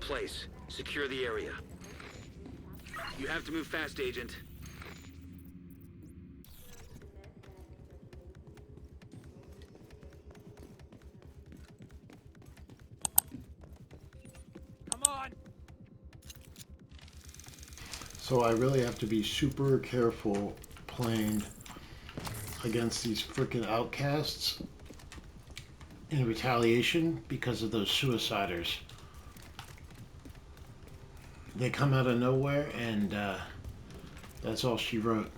place. Secure the area. You have to move fast, Agent. Come on! So I really have to be super careful playing against these freaking outcasts in Retaliation because of those suiciders. They come out of nowhere, and that's all she wrote.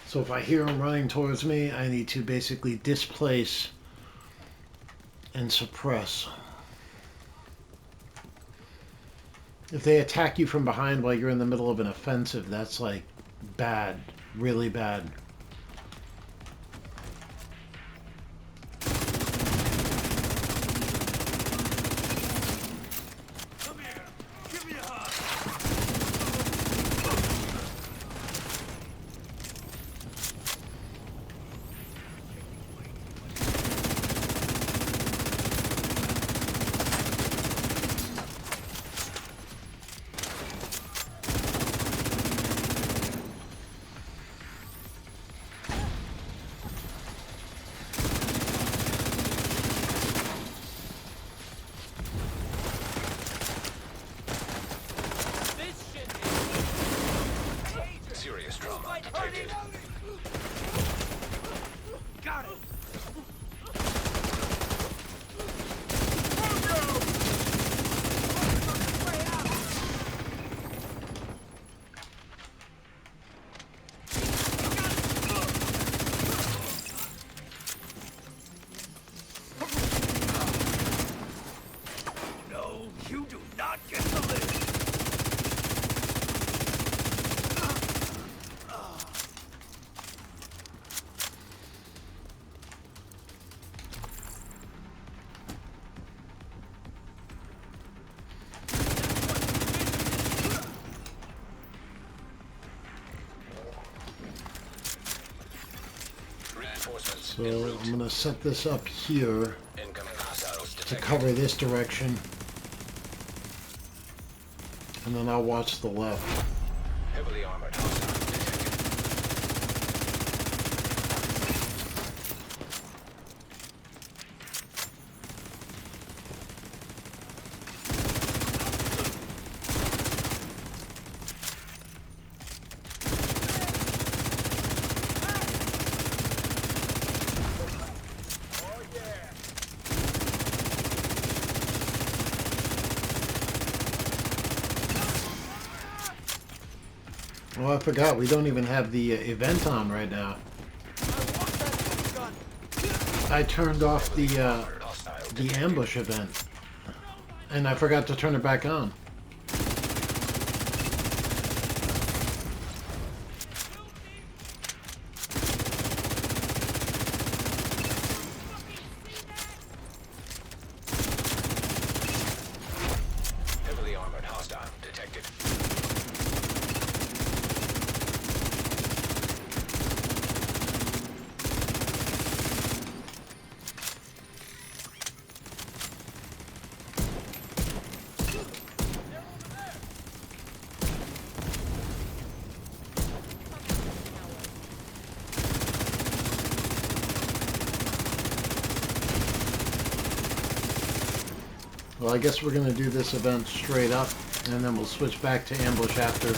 So if I hear them running towards me, I need to basically displace and suppress. If they attack you from behind while you're in the middle of an offensive, that's like bad, really bad. Come here! Give me a hug! Serious trauma detected. Got it! No, you do not get to live! Reinforcements So en route. I'm going to set this up here Incoming hostiles to detected. cover this direction. And then I'll watch the left. Heavily armored hostile detected. Oh, I forgot. We don't even have the event on right now. I turned off the ambush event, and I forgot to turn it back on. Heavily armored hostile detected. Well, I guess we're going to do this event straight up, and then we'll switch back to ambush after.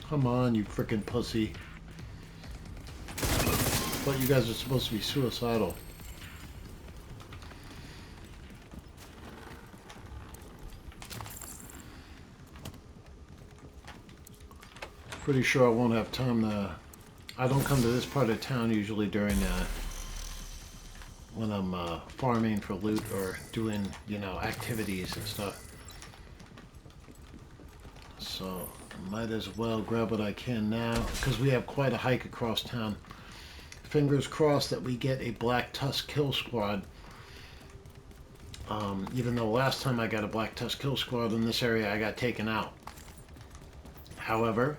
Come on, you frickin' pussy. Thought you guys are supposed to be suicidal. Pretty sure I won't have time to... I don't come to this part of town usually during when I'm farming for loot or doing, you know, activities and stuff. So might as well grab what I can now because we have quite a hike across town. Fingers crossed that we get a Black Tusk kill squad. Even though last time I got a Black Tusk kill squad in this area, I got taken out. However,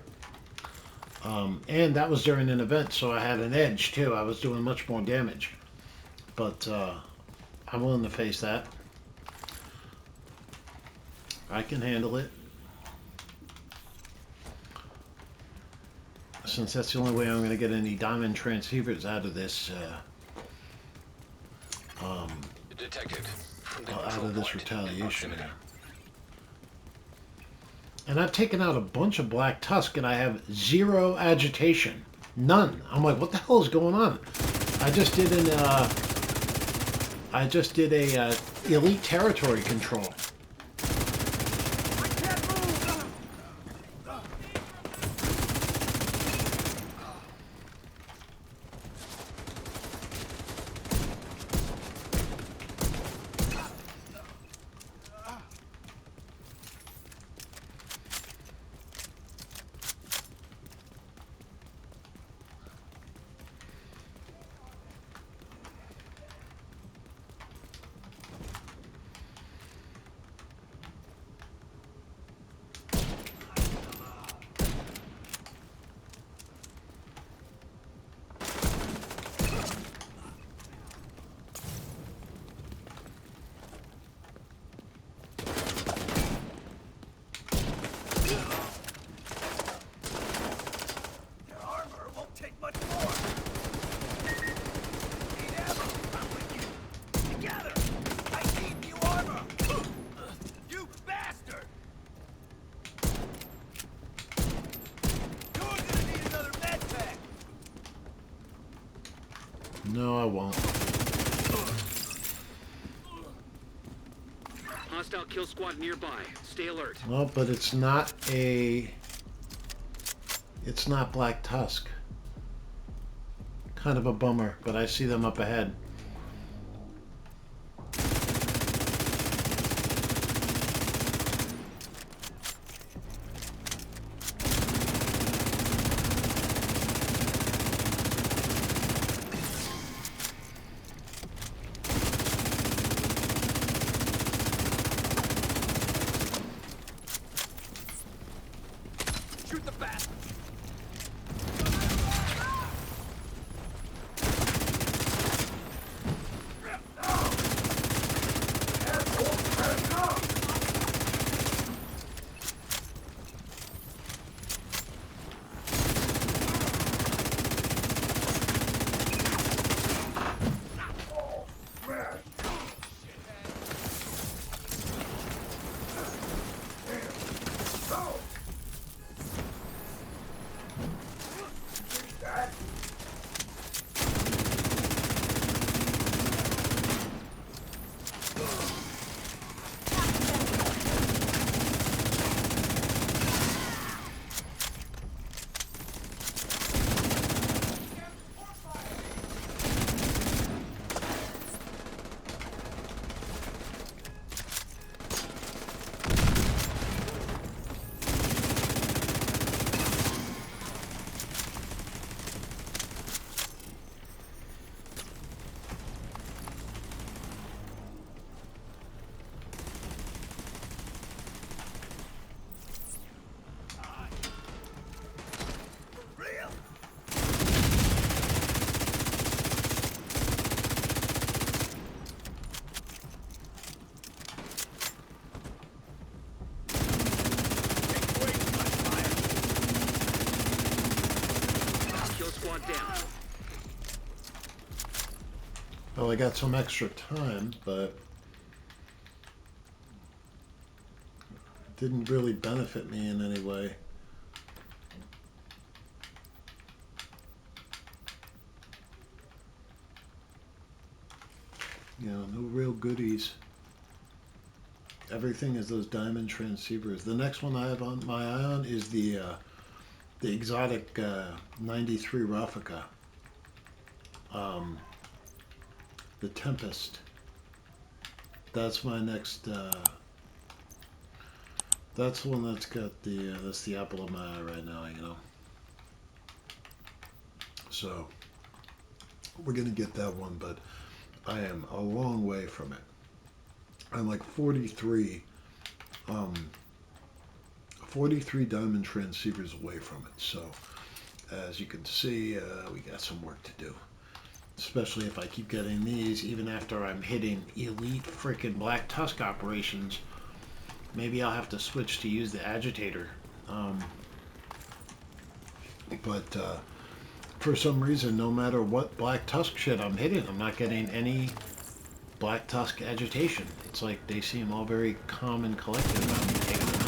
and that was during an event, so I had an edge too. I was doing much more damage. But I'm willing to face that. I can handle it. Since that's the only way I'm going to get any diamond transceivers out of this, Detected. out of this retaliation. And I've taken out a bunch of Black Tusk, and I have 0 agitation, none. I'm like, what the hell is going on? I just did a elite territory control. No, I won't. Hostile kill squad nearby. Stay alert. Well, but it's not Black Tusk. Kind of a bummer, but I see them up ahead. Shoot the bat! Well, I got some extra time, but it didn't really benefit me in any way. You know, no real goodies. Everything is those diamond transceivers. The next one I have on my eye on is the exotic 93 Rafika. The Tempest. That's my next, that's the one that's got the, that's the apple of my eye right now, you know. So, we're going to get that one, but I am a long way from it. I'm like 43 diamond transceivers away from it. So, as you can see, we got some work to do. Especially if I keep getting these, even after I'm hitting elite freaking Black Tusk operations. Maybe I'll have to switch to use the agitator. But for some reason, no matter what Black Tusk shit I'm hitting, I'm not getting any Black Tusk agitation. It's like they seem all very calm and collected about me taking them out.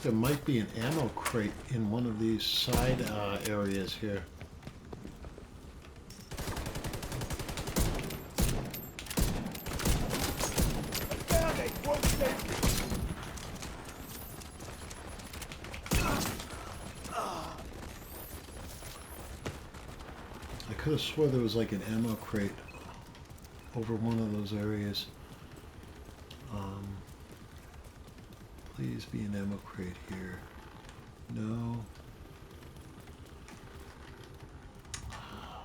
There might be an ammo crate in one of these side areas here. I could have swore there was like an ammo crate over one of those areas. Please be an ammo crate here. No.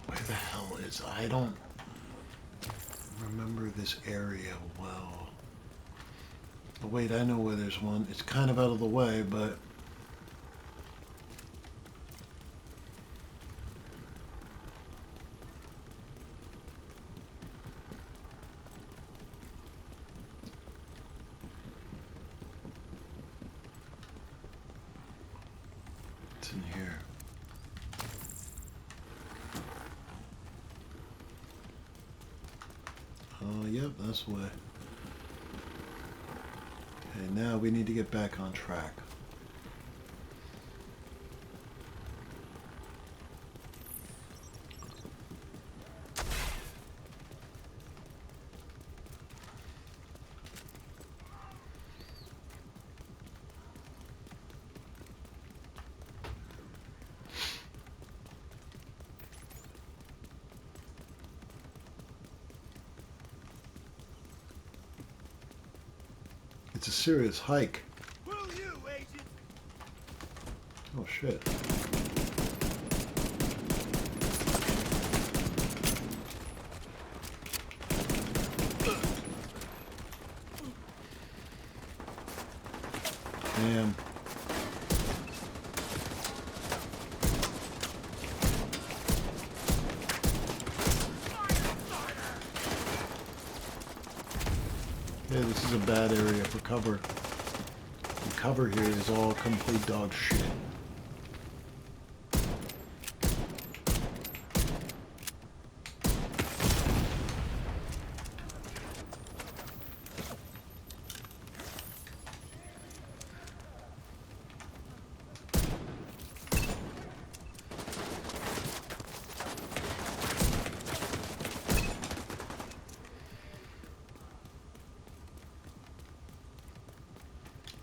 Where the hell is... I don't remember this area well. Oh, wait, I know where there's one. It's kind of out of the way, but... in here. Oh, yep, that's the way. Okay, now we need to get back on track. It's a serious hike. Will you, agent? Oh shit. Damn. Yeah, this is a bad area for cover. The cover here is all complete dog shit.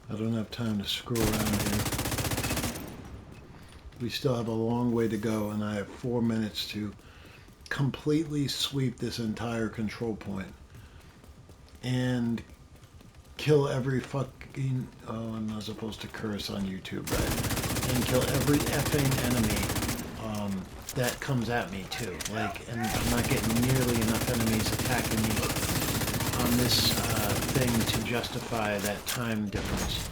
I don't have time to screw around here. We still have a long way to go, and I have 4 minutes to completely sweep this entire control point and kill every fucking... Oh, I'm not supposed to curse on YouTube, right? And kill every effing enemy that comes at me, too. Like, and I'm not getting nearly enough enemies attacking me on this thing to justify that time difference.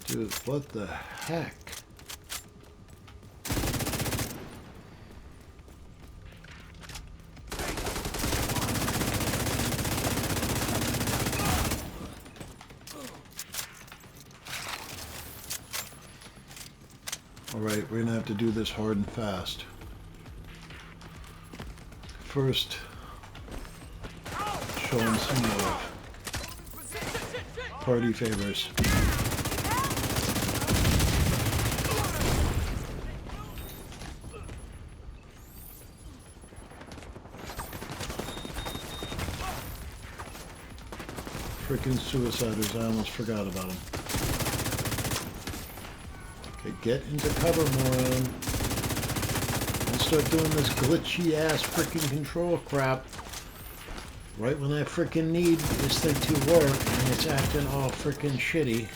Dude, what the heck? Alright, we're gonna have to do this hard and fast. First, show him some love. Party favors. Frickin' suiciders, I almost forgot about them. Okay, get into cover, moron. Don't start doing this glitchy ass frickin' control crap. Right when I frickin' need this thing to work, and it's acting all frickin' shitty.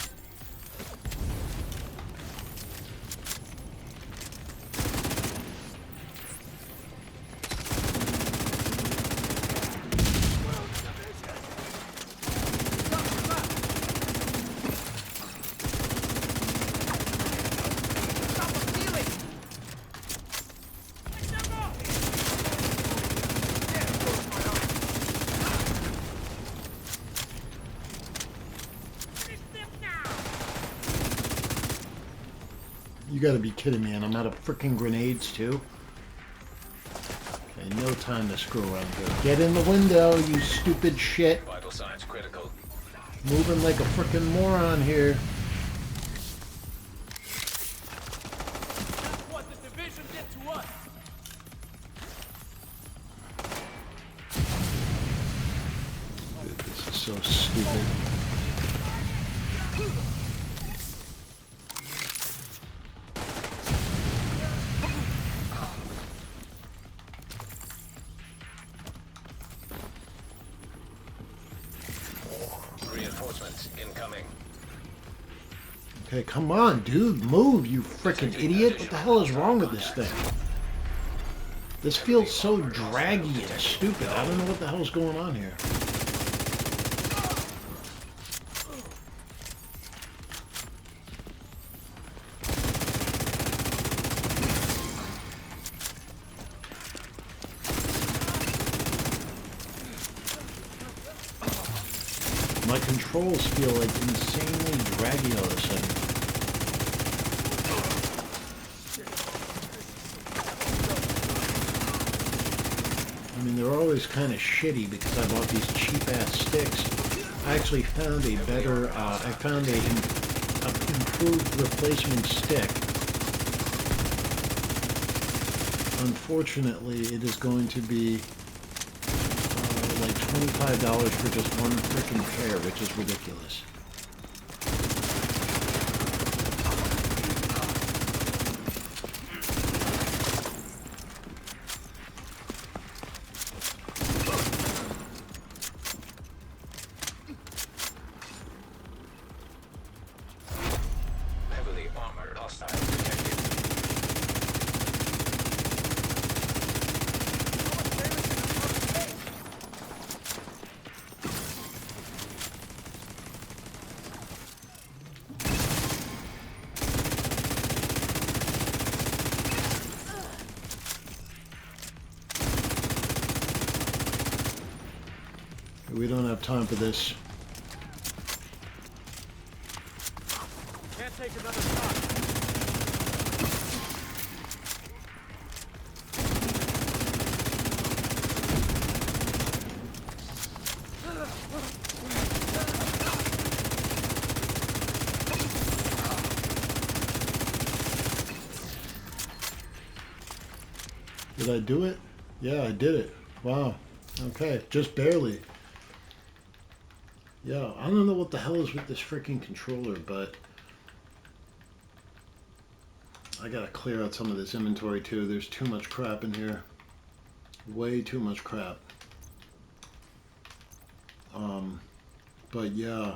You gotta be kidding me, and I'm out of frickin' grenades too? Okay, no time to screw around here. Get in the window, you stupid shit! Vital signs critical. Moving like a frickin' moron here. That's what the division did to us. Dude, this is so stupid. Reinforcements incoming. Okay, come on, dude. Move, you frickin' idiot. What the hell is wrong with this thing? This feels so draggy and stupid. I don't know what the hell's going on here. My controls feel like insanely draggy all of a sudden. I mean, they're always kind of shitty because I bought these cheap-ass sticks. I actually found a better, I found a improved replacement stick. Unfortunately, it is going to be like $25 for just one freaking pair, which is ridiculous. Heavily armored hostile detected. We don't have time for this. Can't take another shot. Did I do it? Yeah, I did it. Wow. Okay, just barely. Yeah, I don't know what the hell is with this freaking controller, but I gotta clear out some of this inventory too. There's too much crap in here. Way too much crap. But yeah.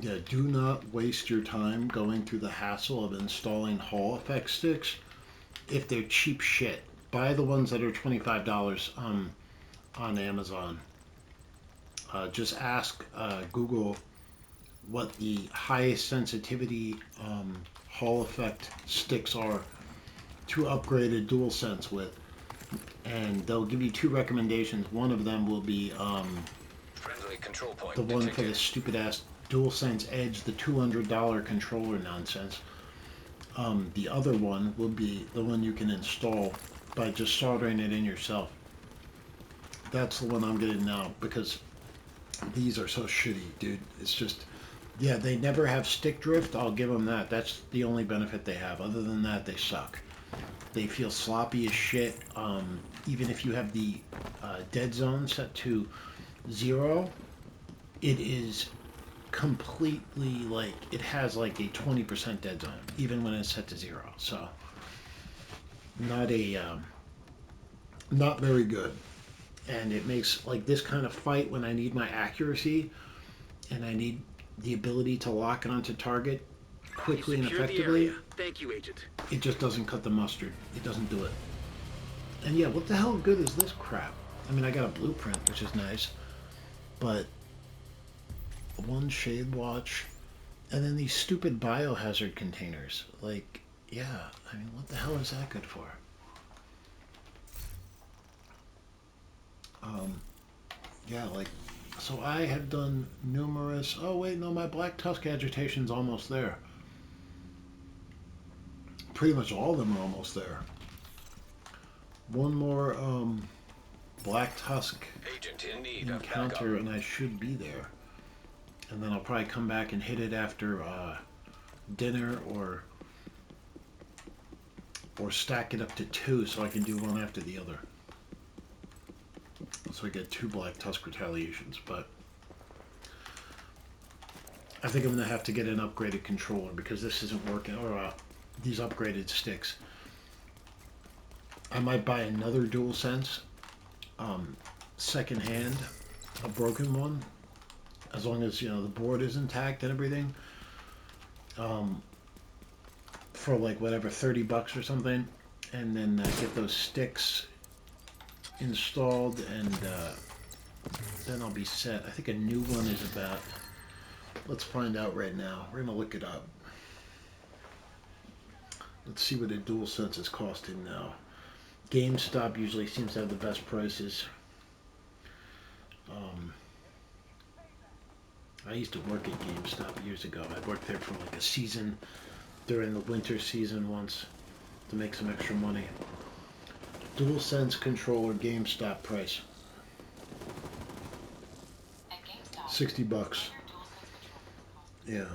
Yeah, do not waste your time going through the hassle of installing Hall effect sticks if they're cheap shit. Buy the ones that are $25 on Amazon. Just ask Google what the highest sensitivity Hall effect sticks are to upgrade a DualSense with, and they'll give you two recommendations. One of them will be Friendly control point the one for detected. the stupid ass DualSense Edge, the $200 controller nonsense. The other one will be the one you can install by just soldering it in yourself. That's the one I'm getting now because these are so shitty, dude. It's just, yeah, they never have stick drift. I'll give them that. That's the only benefit they have. Other than that, they suck. They feel sloppy as shit. Even if you have the dead zone set to 0, it is completely like, it has like a 20% dead zone, even when it's set to 0. So, not very good. And it makes like this kind of fight when I need my accuracy and I need the ability to lock onto target quickly and Secure the effectively. area. Thank you, Agent. It just doesn't cut the mustard. It doesn't do it. And yeah, what the hell good is this crap? I mean, I got a blueprint, which is nice, but one shade watch, and then these stupid biohazard containers. Like, yeah, I mean, what the hell is that good for? Yeah, like, so I have done numerous, oh wait, no, my Black Tusk agitation's almost there. Pretty much all of them are almost there. One more Black Tusk Agent in need of encounter backup. and I should be there. And then I'll probably come back and hit it after dinner or stack it up to 2 so I can do one after the other. So I get 2 Black Tusk Retaliations, but I think I'm going to have to get an upgraded controller because this isn't working, or these upgraded sticks. I might buy another DualSense, secondhand, a broken one, as long as, you know, the board is intact and everything, for like whatever, $30 or something, and then get those sticks installed, and then I'll be set. I think a new one is about, let's find out right now. We're gonna look it up. Let's see what a DualSense is costing now. GameStop usually seems to have the best prices. I used to work at GameStop years ago. I worked there for like a season during the winter season once to make some extra money. DualSense controller GameStop price. $60. Yeah.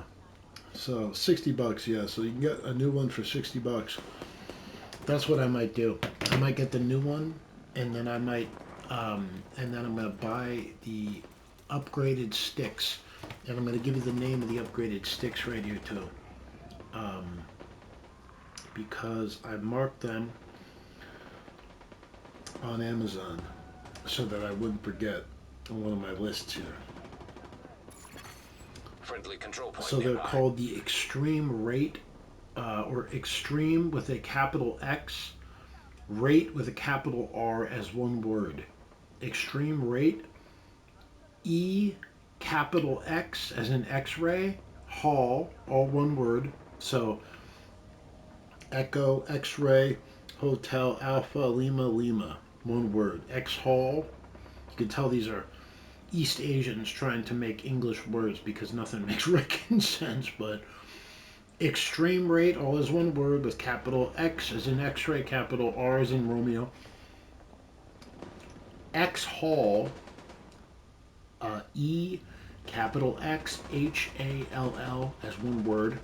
So $60, yeah. So you can get a new one for $60. That's what I might do. I might get the new one, and then I might, and then I'm gonna buy the upgraded sticks, and I'm gonna give you the name of the upgraded sticks right here too, because I marked them on Amazon so that I wouldn't forget on one of my lists here. Friendly control point So they're nearby. called the Extreme Rate, or Extreme with a capital X, Rate with a capital R as one word. Extreme Rate, E capital X as in X-ray, Hall, all one word. So Echo, X-ray, Hotel, Alpha, Lima, Lima, one word. X-Hall. You can tell these are East Asians trying to make English words because nothing makes freaking sense, but Extreme Rate, all is one word with capital X as in X-ray, capital R as in Romeo. X Hall, E capital X Hall as one word.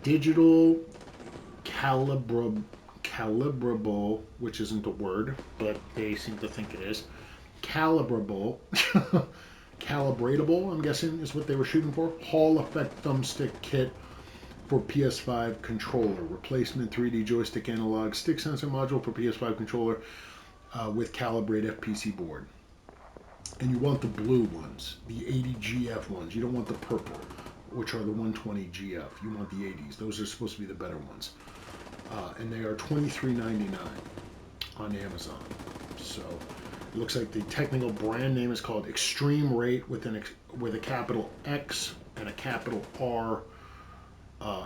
Digital calibrable, which isn't a word, but they seem to think it is. Calibrable, calibratable, I'm guessing is what they were shooting for. Hall effect thumbstick kit for PS5 controller. Replacement 3D joystick analog stick sensor module for PS5 controller with Calibrate FPC board. And you want the blue ones, the 80 GF ones. You don't want the purple, which are the 120 GF. You want the 80s. Those are supposed to be the better ones. And they are $23.99 on Amazon. So it looks like the technical brand name is called Extreme Rate with a capital X and a capital R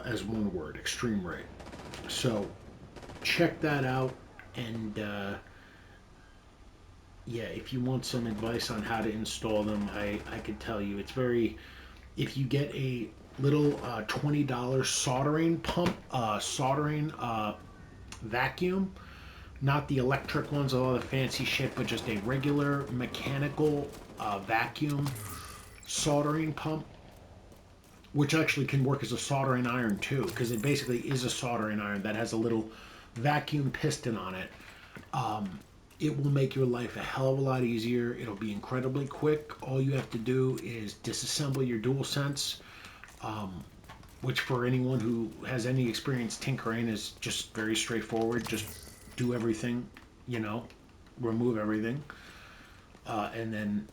as one word, Extreme Rate. So check that out, and yeah, if you want some advice on how to install them, I could tell you. It's very, if you get a little $20 soldering pump, soldering vacuum, not the electric ones, all the fancy shit, but just a regular mechanical vacuum soldering pump, which actually can work as a soldering iron too, because it basically is a soldering iron that has a little vacuum piston on it. It will make your life a hell of a lot easier. It'll be incredibly quick. All you have to do is disassemble your DualSense, which for anyone who has any experience tinkering is just very straightforward. Just do everything, you know, remove everything, and then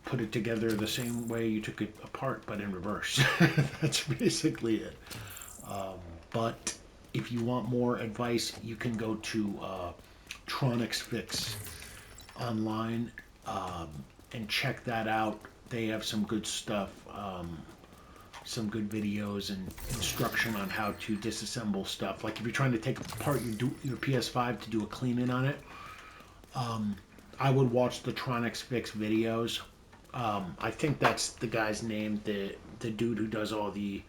put it together the same way you took it apart, but in reverse. That's basically it. But if you want more advice, you can go to Tronics Fix online and check that out. They have some good stuff, some good videos and instruction on how to disassemble stuff. Like if you're trying to take apart your PS5 to do a clean-in on it, I would watch the Tronics Fix videos. I think that's the guy's name, the dude who does all the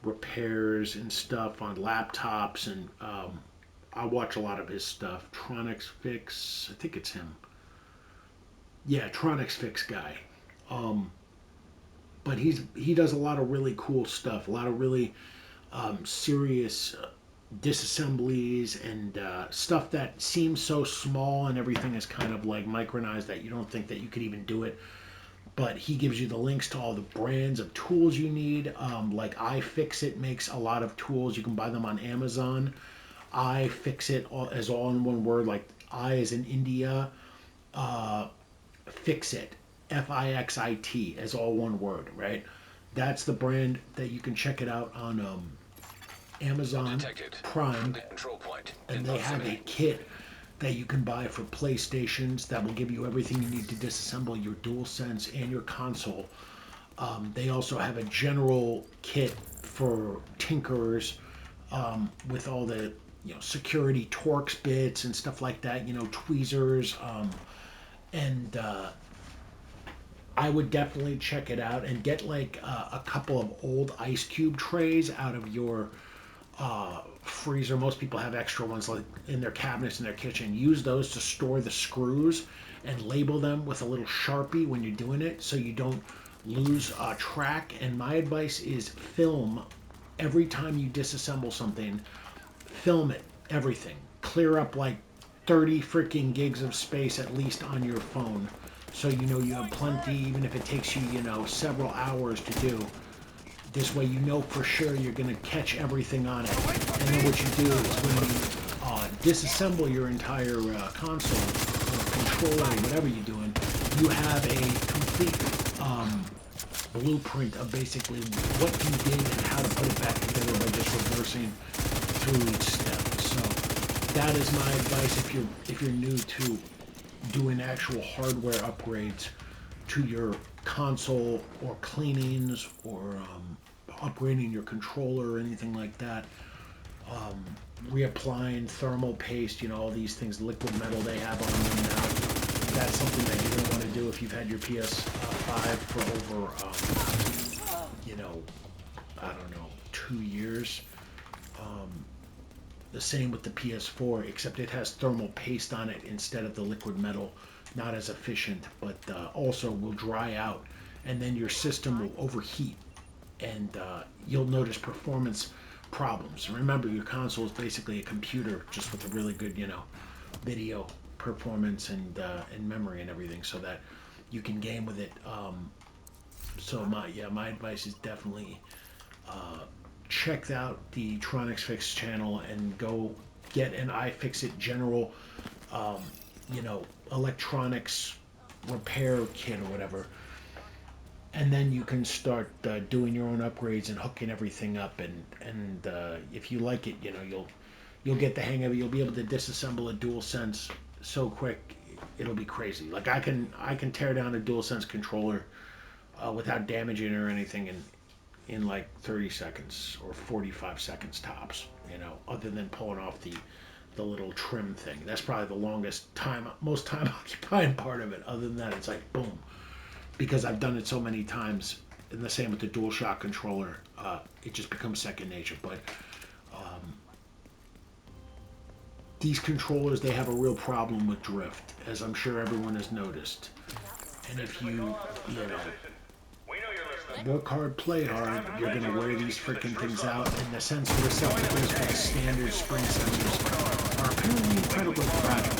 repairs and stuff on laptops, and I watch a lot of his stuff. Tronics Fix, I think it's him. Yeah, Tronics Fix guy. But he does a lot of really cool stuff, a lot of really serious disassemblies and stuff that seems so small, and everything is kind of like micronized that you don't think that you could even do it. But he gives you the links to all the brands of tools you need. Like iFixit makes a lot of tools. You can buy them on Amazon. iFixit as all in one word, like I is in India, Fixit, Fixit as all one word, right? That's the brand that you can check it out on Amazon Detected. Prime, Control point. and In they have a proximity. kit that you can buy for PlayStations that will give you everything you need to disassemble your DualSense and your console. They also have a general kit for tinkerers with all the security Torx bits and stuff like that. Tweezers, and I would definitely check it out and get like a couple of old ice cube trays out of your freezer. Most people have extra ones like in their cabinets in their kitchen. Use those to store the screws and label them with a little Sharpie when you're doing it so you don't lose track. And my advice is film every time you disassemble something. Film it, everything. Clear up like 30 freaking gigs of space at least on your phone so you have plenty, even if it takes you, several hours to do. This way you know for sure you're going to catch everything on it. And then what you do is when you disassemble your entire console or controller or whatever you're doing, you have a complete blueprint of basically what you did and how to put it back together by just reversing through each step. So that is my advice if you're new to doing actual hardware upgrades to your console or cleanings or upgrading your controller or anything like that. Reapplying thermal paste, all these things, liquid metal they have on them now. That's something that you're going to want to do if you've had your PS5 for over, I don't know, 2 years. The same with the PS4, except it has thermal paste on it instead of the liquid metal. Not as efficient, but also will dry out, and then your system will overheat, and you'll notice performance problems. Remember, your console is basically a computer, just with a really good, video performance and memory and everything, so that you can game with it. So my advice is definitely check out the Tronics Fix channel and go get an iFixit general, electronics repair kit or whatever, and then you can start doing your own upgrades and hooking everything up, and if you like it, you'll get the hang of it. You'll be able to disassemble a DualSense so quick, it'll be crazy. Like I can tear down a DualSense controller without damaging it or anything in like 30 seconds or 45 seconds tops, other than pulling off the the little trim thing. That's probably the most time occupying part of it. Other than that, it's like boom, because I've done it so many times. And the same with the DualShock controller. It just becomes second nature. But these controllers, they have a real problem with drift, as I'm sure everyone has noticed. And if you work hard, play hard, you're going to wear these freaking things out. And the sensor receptacles for the standard spring sensors are apparently incredibly fragile.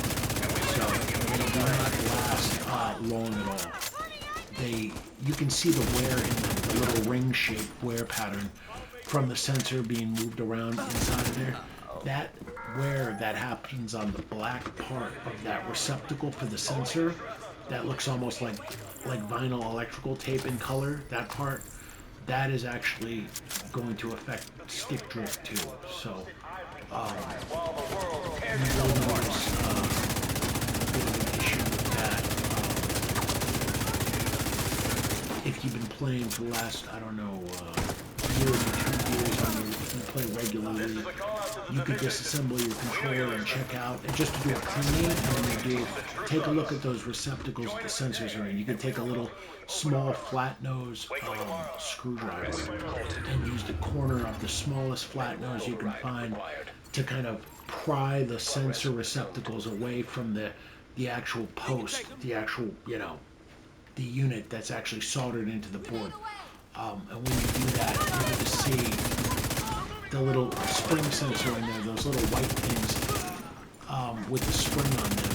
So they do not last long at all. You can see the wear in the little ring-shaped wear pattern from the sensor being moved around inside of there. That wear that happens on the black part of that receptacle for the sensor, that looks almost like vinyl electrical tape in color, that part, that is actually going to affect stick drift too. So you will notice a bit of an issue with that. If you've been playing for the last, I don't know, year or 2 years, if you play regularly, you could disassemble your controller and check out, and just to do a cleaning, and then you take a look at those receptacles that the sensors are in. You could take a little small flat nose screwdriver and use the corner of the smallest flat nose you can find to kind of pry the sensor receptacles away from the actual post, the actual, the unit that's actually soldered into the board. And when you do that, you're going to see the little spring sensor in there, those little white things with the spring on them.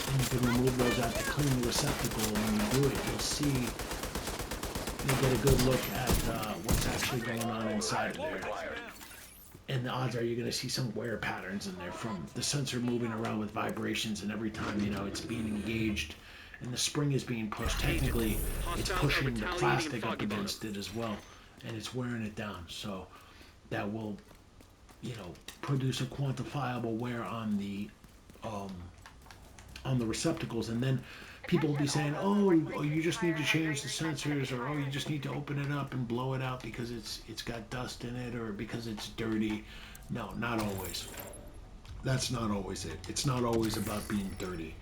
And you can remove those out to clean the receptacle. And when you do it, you'll get a good look at what's actually going on inside of there. And the odds are you're going to see some wear patterns in there from the sensor moving around with vibrations, and every time, it's being engaged and the spring is being pushed, technically it's pushing the plastic up against it as well, and it's wearing it down. So that will, produce a quantifiable wear on the receptacles. And then people will be saying, oh, you just need to change the sensors, or oh, you just need to open it up and blow it out because it's got dust in it, or because it's dirty. No, not always. That's not always it. It's not always about being dirty.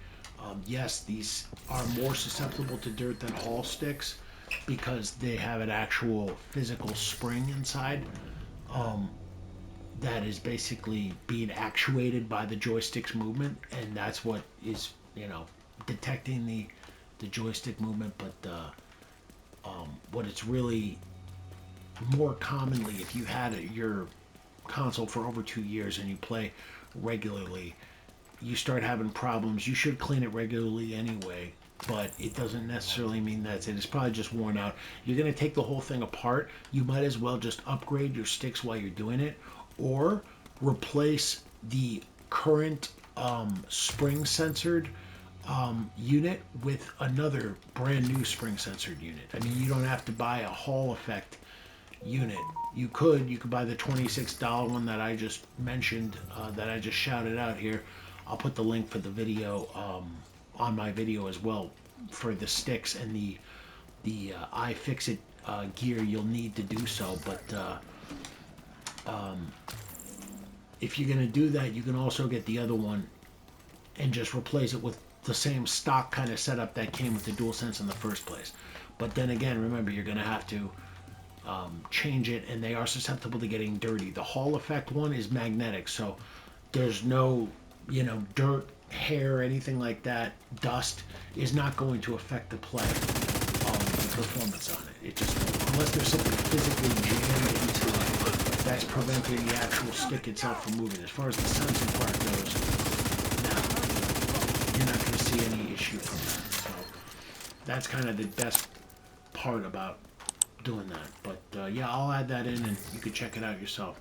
Yes, these are more susceptible to dirt than Hall sticks because they have an actual physical spring inside that is basically being actuated by the joystick's movement, and that's what is, detecting the joystick movement. But what it's really more commonly, if you had your console for over 2 years and you play regularly, you start having problems. You should clean it regularly anyway, but it doesn't necessarily mean that's it. It's probably just worn out. You're going to take the whole thing apart. You might as well just upgrade your sticks while you're doing it, or replace the current spring-sensored unit with another brand new spring-sensored unit. I mean, you don't have to buy a Hall effect unit. You could buy the $26 one that I just mentioned, that I just shouted out here. I'll put the link for the video on my video as well for the sticks and the iFixit gear. You'll need to do so, but if you're going to do that, you can also get the other one and just replace it with the same stock kind of setup that came with the DualSense in the first place. But then again, remember, you're going to have to change it, and they are susceptible to getting dirty. The Hall effect one is magnetic, so there's no dirt, hair, anything like that, dust is not going to affect the play, the performance on it. It just won't, unless there's something physically jammed into it that's preventing the actual stick itself from moving. As far as the sensing part goes, no, you're not going to see any issue from that. So that's kind of the best part about doing that. But yeah, I'll add that in and you can check it out yourself.